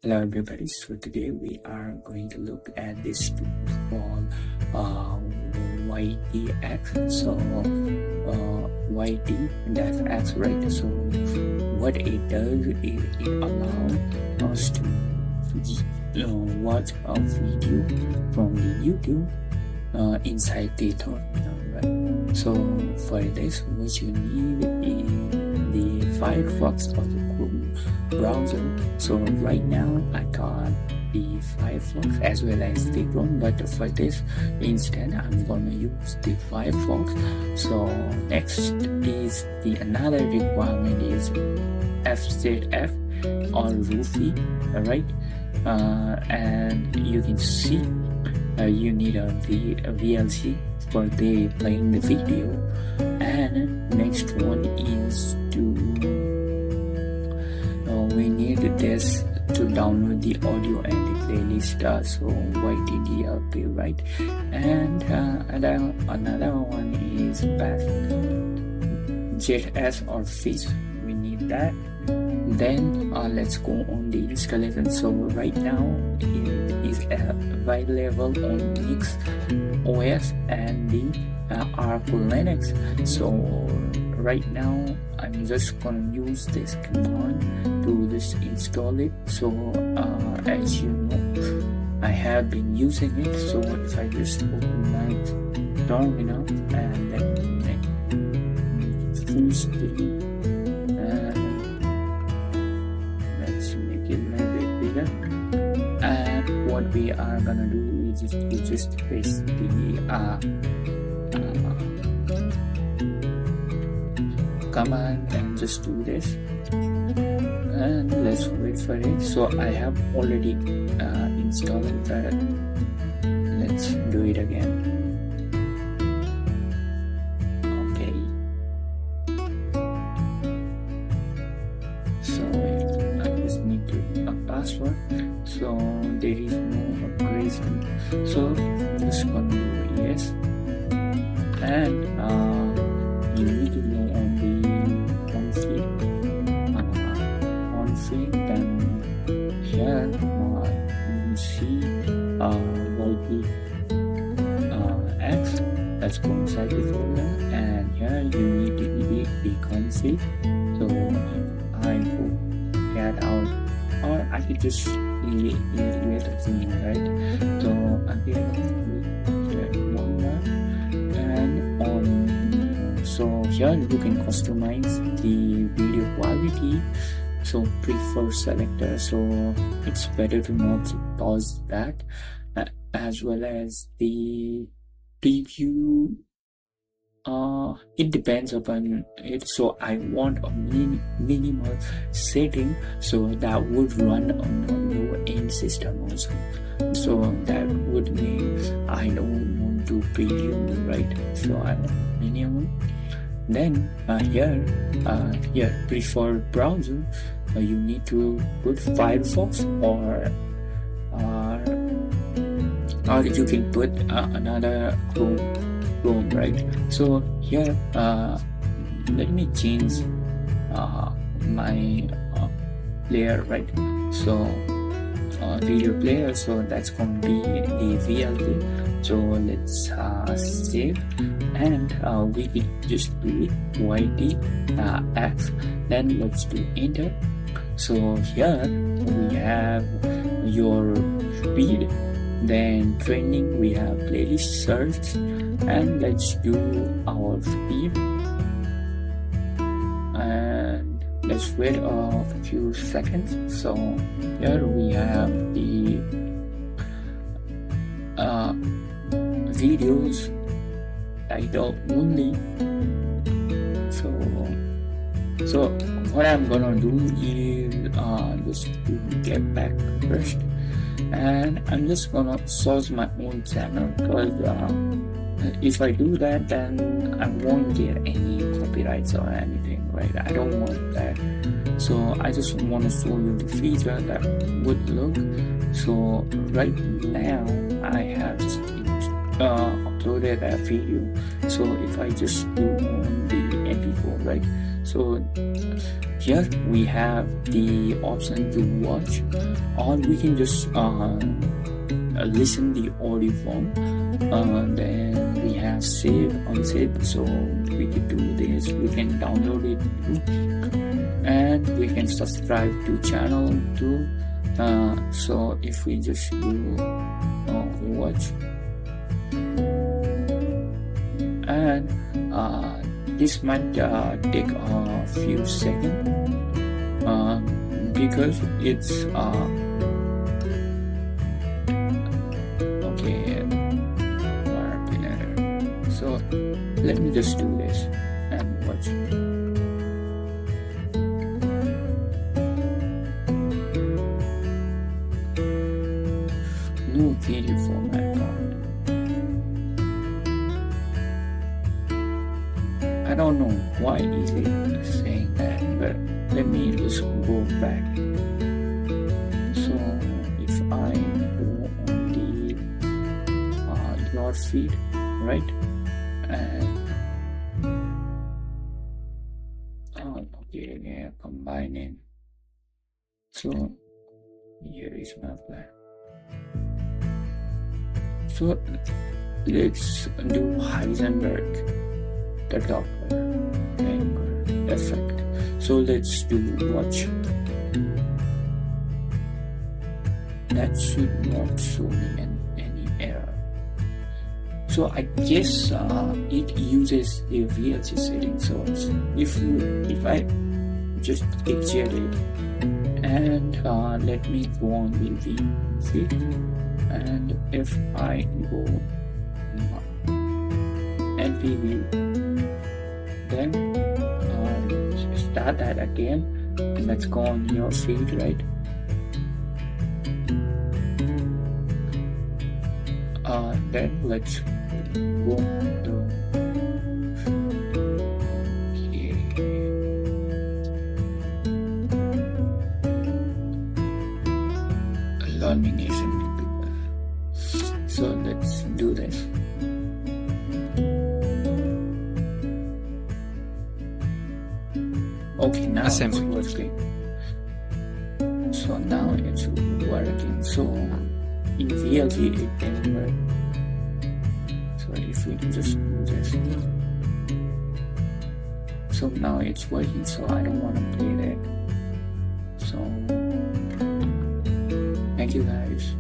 Hello everybody, so today we are going to look at this tool called YTX. So YT, that's X, right? So what it does is it allows us to watch a video from the YouTube inside the terminal, right? So for this, what you need is the Firefox or the Chrome browser. So right now I got the Firefox as well as the Chrome, but for this instead I'm gonna use the Firefox. So next is the another requirement is FZF or Roofy, alright? And you can see you need a VLC for the playing the video, and next one is to we need this to download the audio and the playlist, so YTDLP, right? And another one is back JS or Fish, we need that. Then let's go on the installation. So right now it is available on Mix OS and the Arch Linux. So right now I'm just gonna use this command to just install it. So as you know, I have been using it. So if I just open my terminal and then full screen, let's make it a little bit bigger. And what we are gonna do is just paste the command and just do this, and let's wait for it. So I have already installed that. Let's do it again. Okay, so I just need to a password, so there is no upgradation, so I'm just gonna do yes. And you need to know on the config, then here you see YTX, let's go inside the folder, and here you need to delete the config. So if I go get out, or I could just delete the thing, right? So again, and on. So here you can customize the video quality, so prefer selector, so it's better to not pause that, as well as the preview, it depends upon it. So I want a minimal setting, so that would run on a low end system also, so that would mean I don't want to preview, right? So I want minimum. Then here prefer browser, you need to put Firefox, or you can put another Chrome, right? So here let me change my player, right? So video player, so that's going to be the VLC. So let's save, and we can just do it YTX, then let's do enter. So here we have your speed, then training, we have playlist search, and let's do our speed, and let's wait a few seconds. So here we have the videos title only. So what I'm gonna do is just to get back first, and I'm just gonna source my own channel, because if I do that, then I won't get any copyrights or anything, right? I don't want that. So I just want to show you the feature that would look. So right now I have just uploaded that video. So if I just do on the MP4, right? So here we have the option to watch, or we can just listen the audio form. Then we have save, unsave. So we can do this. We can download it too, and we can subscribe to channel too. So if we just do watch, and this might take a few seconds because it's okay. So let me just do this and watch. No video format. I don't know why is it saying that, but let me just go back. So if I go on the your feed, right, and okay, yeah, combining. So here is my plan. So let's do Heisenberg, the Doppler angle effect. So let's do watch. That should not show me any error. So I guess it uses a VLC setting. So if I just picture it, and let me go on with the feed, and if I go NPV, then start that again, and let's go on your feed, right? Then let's go to learning is in. So let's do this. Okay, now it's working. So now it's working. So in VLC it didn't work. So if we just do this. So now it's working, so I don't want to play that. So thank you guys.